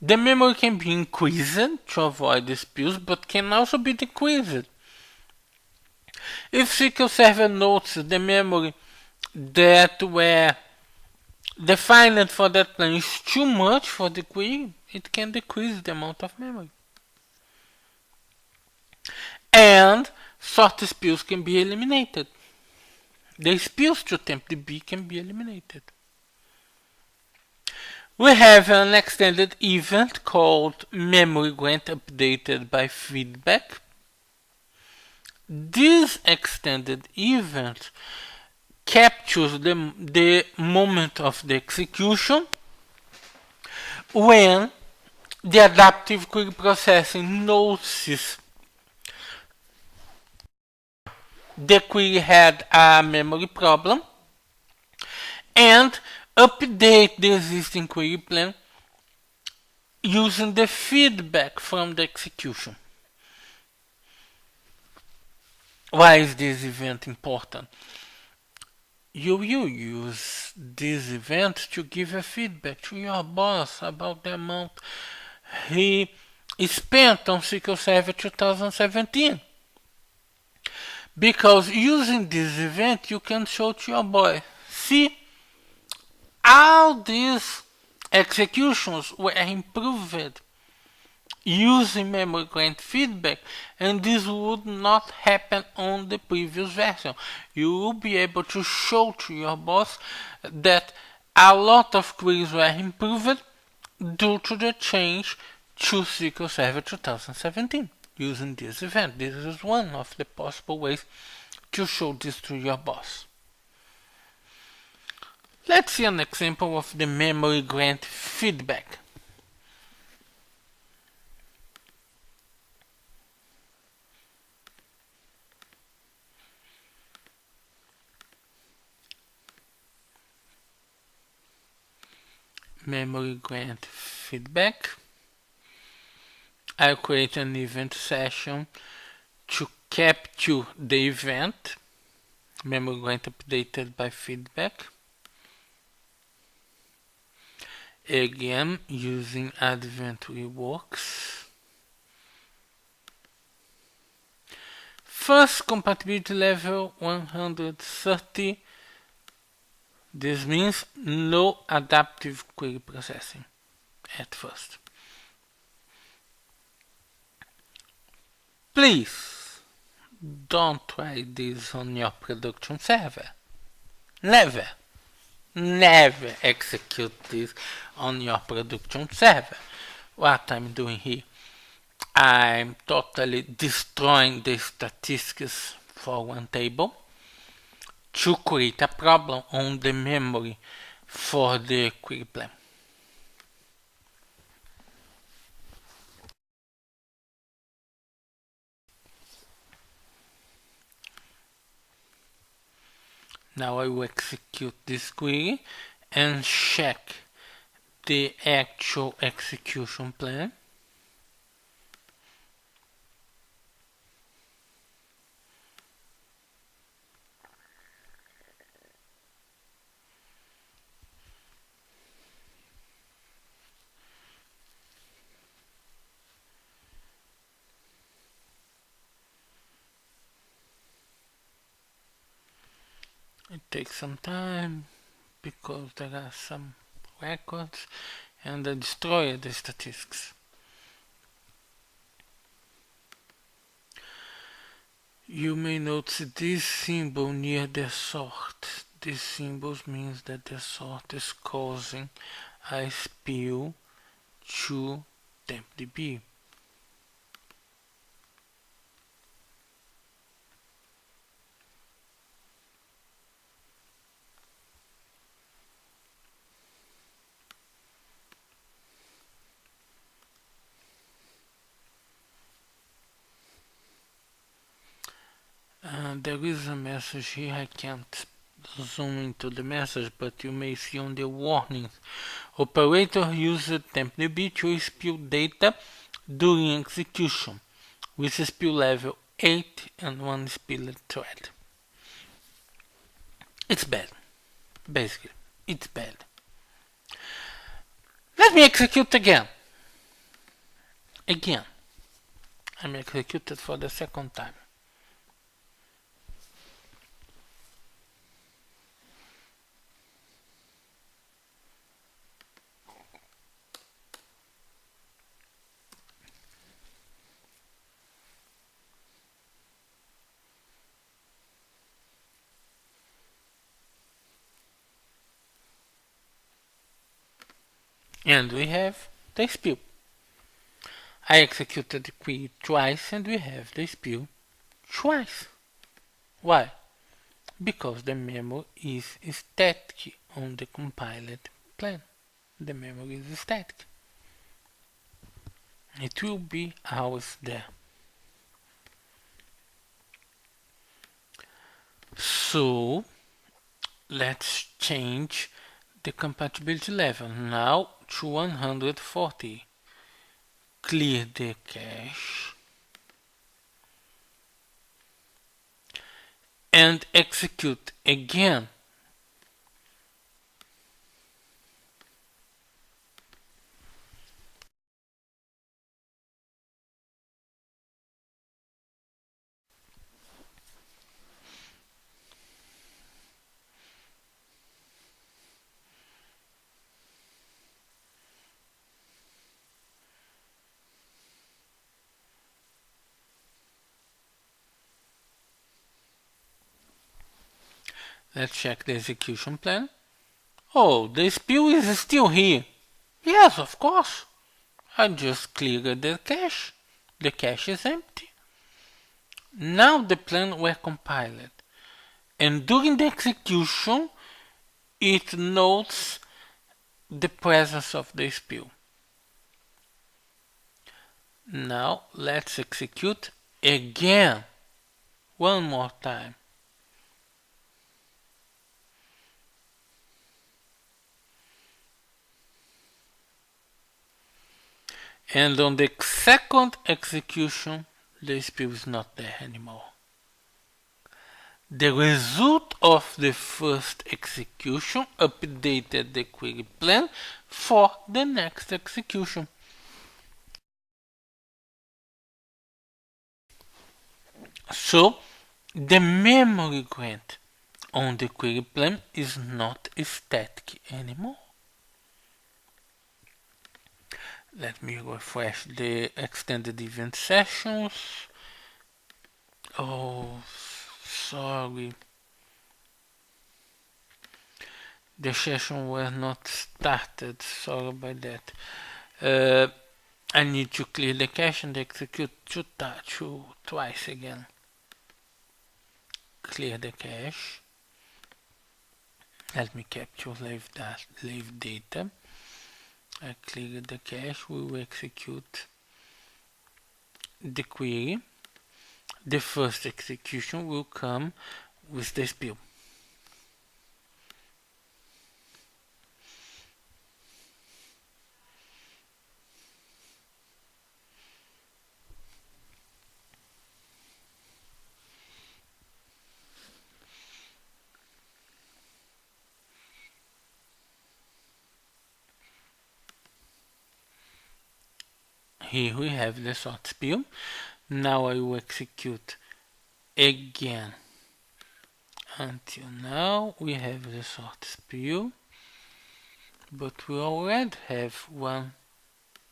The memory can be increased to avoid the spills, but can also be decreased. If SQL Server notices the memory that were defined for that plan is too much for the query, it can decrease the amount of memory. And sort spills can be eliminated. The spills to TempDB can be eliminated. We have an extended event called memory grant updated by feedback. This extended event captures the moment of the execution when the adaptive query processing notices the query had a memory problem and update the existing query plan using the feedback from the execution. Why is this event important? You will use this event to give a feedback to your boss about the amount he spent on SQL Server 2017. Because using this event, you can show to your boss, see, all these executions were improved using memory grant feedback, and this would not happen on the previous version. You will be able to show to your boss that a lot of queries were improved due to the change to SQL Server 2017 using this event. This is one of the possible ways to show this to your boss. Let's see an example of the memory grant feedback. Memory grant feedback. I'll create an event session to capture the event. Memory grant updated by feedback. Again, using Advent Reworks. First compatibility level 130. This means no adaptive query processing at first. Please don't try this on your production server. Never execute this on your production server. What I'm doing here, I'm totally destroying the statistics for one table to create a problem on the memory for the query plan. Now I will execute this query and check the actual execution plan. It takes some time because there are some records and I destroy the statistics. You may notice this symbol near the sort. This symbol means that the sort is causing a spill to TempDB. There is a message here. I can't zoom into the message, but you may see on the warnings. Operator used TempDB to spill data during execution with spill level 8 and one spilled thread. It's bad. Basically, it's bad. Let me execute again. I'm executed for the second time. And we have the spill. I executed the query twice and we have the spill twice. Why? Because the memory is static on the compiled plan. The memory is static. It will be always there. So let's change the compatibility level now to 140. Clear the cache and execute again. Let's check the execution plan. Oh, the spill is still here. Yes, of course. I just clear the cache. The cache is empty. Now the plan were compiled, and during the execution it notes the presence of the spill. Now let's execute again one more time. And on the second execution, the spill is not there anymore. The result of the first execution updated the query plan for the next execution. So, the memory grant on the query plan is not static anymore. Let me refresh the extended event sessions. Oh, sorry. The session was not started. Sorry about that. I need to clear the cache and execute twice again. Clear the cache. Let me capture live data. I clear the cache. We will execute the query. The first execution will come with the spill. Here we have the sort spill. Now I will execute again. Until now we have the sort spill, but we already have one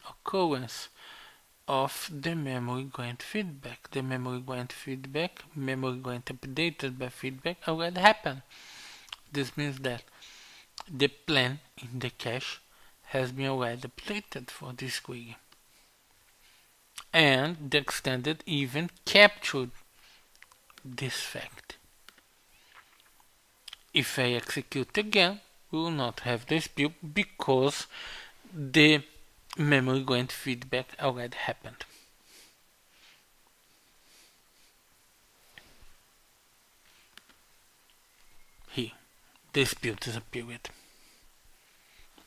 occurrence of the memory grant feedback. The memory grant updated by feedback already happened. This means that the plan in the cache has been already updated for this query. And the extended event captured this fact. If I execute again, we will not have the spill because the memory grant feedback already happened. Here, the spill disappeared.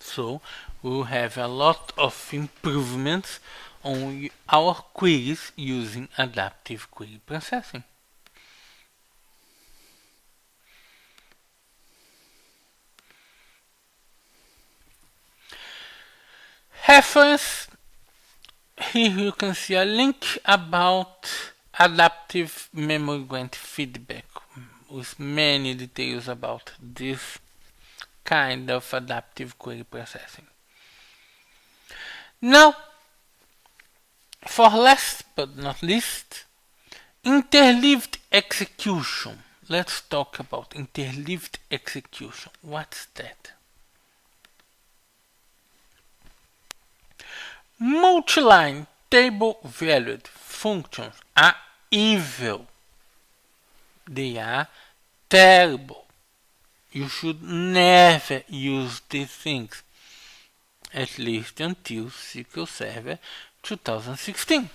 So we will have a lot of improvements on our queries using adaptive query processing. Reference. Here you can see a link about adaptive memory grant feedback with many details about this kind of adaptive query processing. Now, for last but not least, interleaved execution. Let's talk about interleaved execution. What's that? Multiline table valued functions are evil. They are terrible. You should never use these things, at least until SQL Server 2016.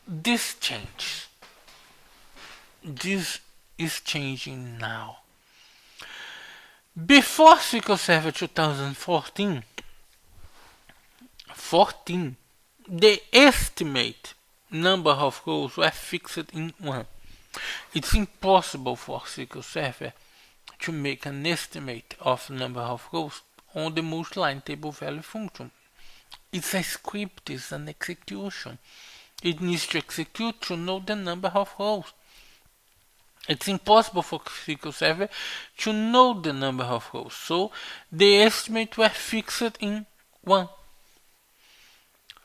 This changes. This is changing now. Before SQL Server 2014, the estimate number of rows were fixed in 1. It's impossible for SQL Server to make an estimate of number of rows on the multiline table value function. It's a script, it's an execution. It needs to execute to know the number of rows. It's impossible for SQL Server to know the number of rows, so the estimate were fixed in 1.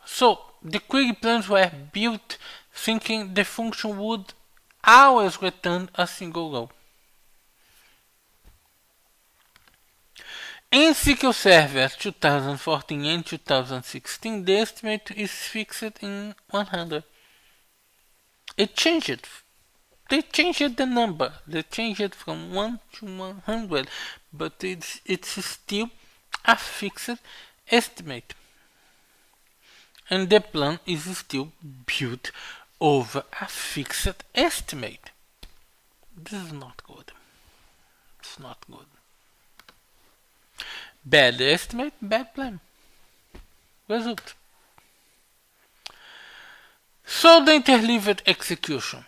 So the query plans were built thinking the function would always return a single row. In SQL Server 2014 and 2016, the estimate is fixed in 100. It changed. They changed the number. They changed it from 1 to 100, but it's still a fixed estimate. And the plan is still built over a fixed estimate. This is not good. It's not good. Bad estimate, bad plan. Result. So the interleaved execution.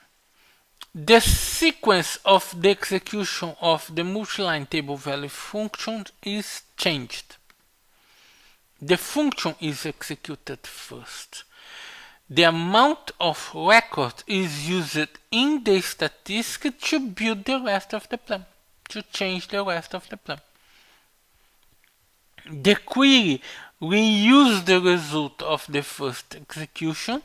The sequence of the execution of the multi-line table value function is changed. The function is executed first. The amount of record is used in the statistic to build the rest of the plan, to change the rest of the plan. The query reuse the result of the first execution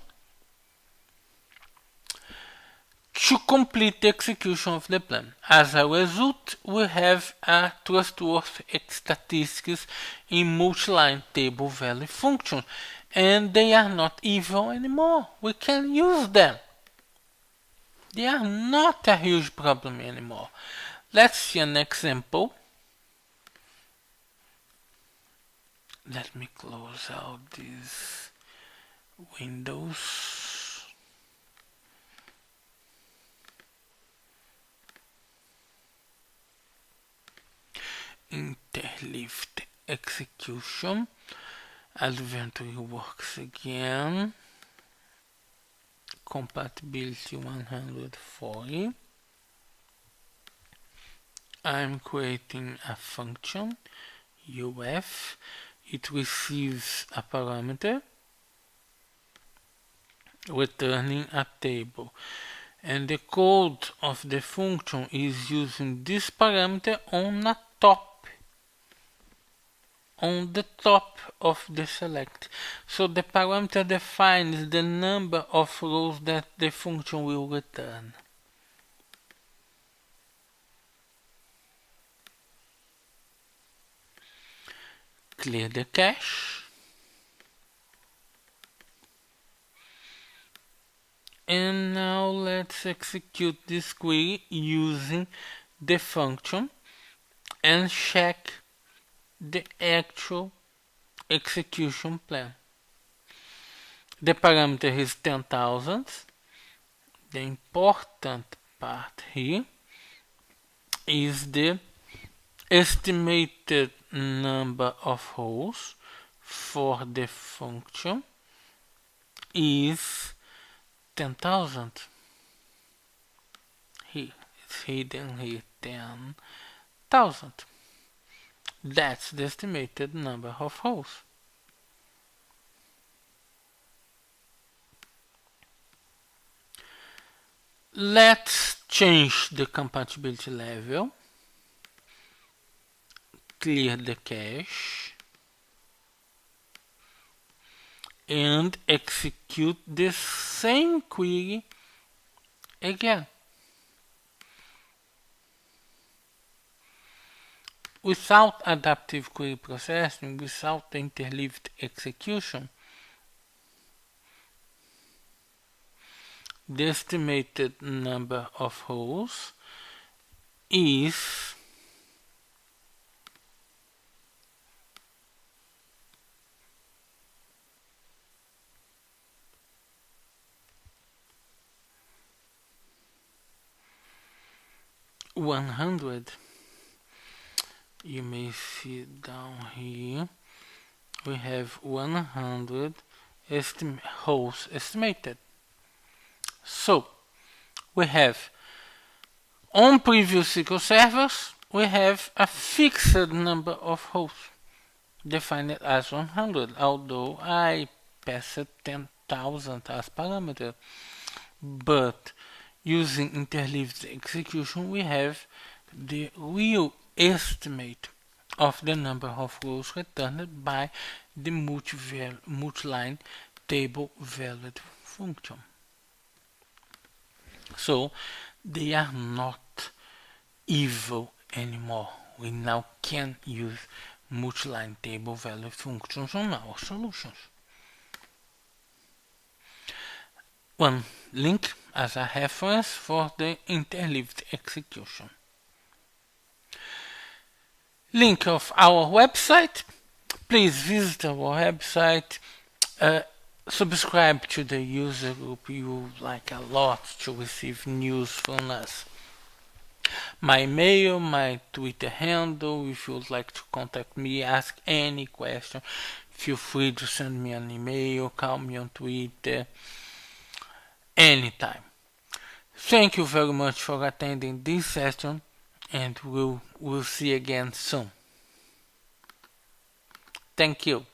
to complete the execution of the plan. As a result, we have a trustworthy statistics in multi-line table value function, and they are not evil anymore. We can use them. They are not a huge problem anymore. Let's see an example. Let me close out these windows. Interleaved execution. Adventure works again. Compatibility 140. I'm creating a function UF. It receives a parameter returning a table, and the code of the function is using this parameter on the top of the select. So the parameter defines the number of rows that the function will return. Clear the cache. And now let's execute this query using the function and check the actual execution plan. The parameter is 10,000. The important part here is the estimated number of rows for the function is 10,000. Here, it's hidden here, 10,000. That's the estimated number of rows. Let's change the compatibility level. Clear the cache. And execute the same query again. Without adaptive query processing, without the interleaved execution, the estimated number of rows is 100. You may see down here we have 100 rows estimated. So we have on previous SQL servers we have a fixed number of rows defined as 100, although I passed 10,000 as parameter. But using interleaved execution we have the real estimate of the number of rows returned by the multi-line table valued function. So they are not evil anymore. We now can use multi-line table value functions on our solutions. One link as a reference for the interleaved execution. Link of our website. Please visit our website. Subscribe to the user group. You like a lot to receive news from us. My email, my Twitter handle. If you would like to contact me, ask any question, feel free to send me an email, call me on Twitter, anytime. Thank you very much for attending this session, and we'll see you again soon. Thank you.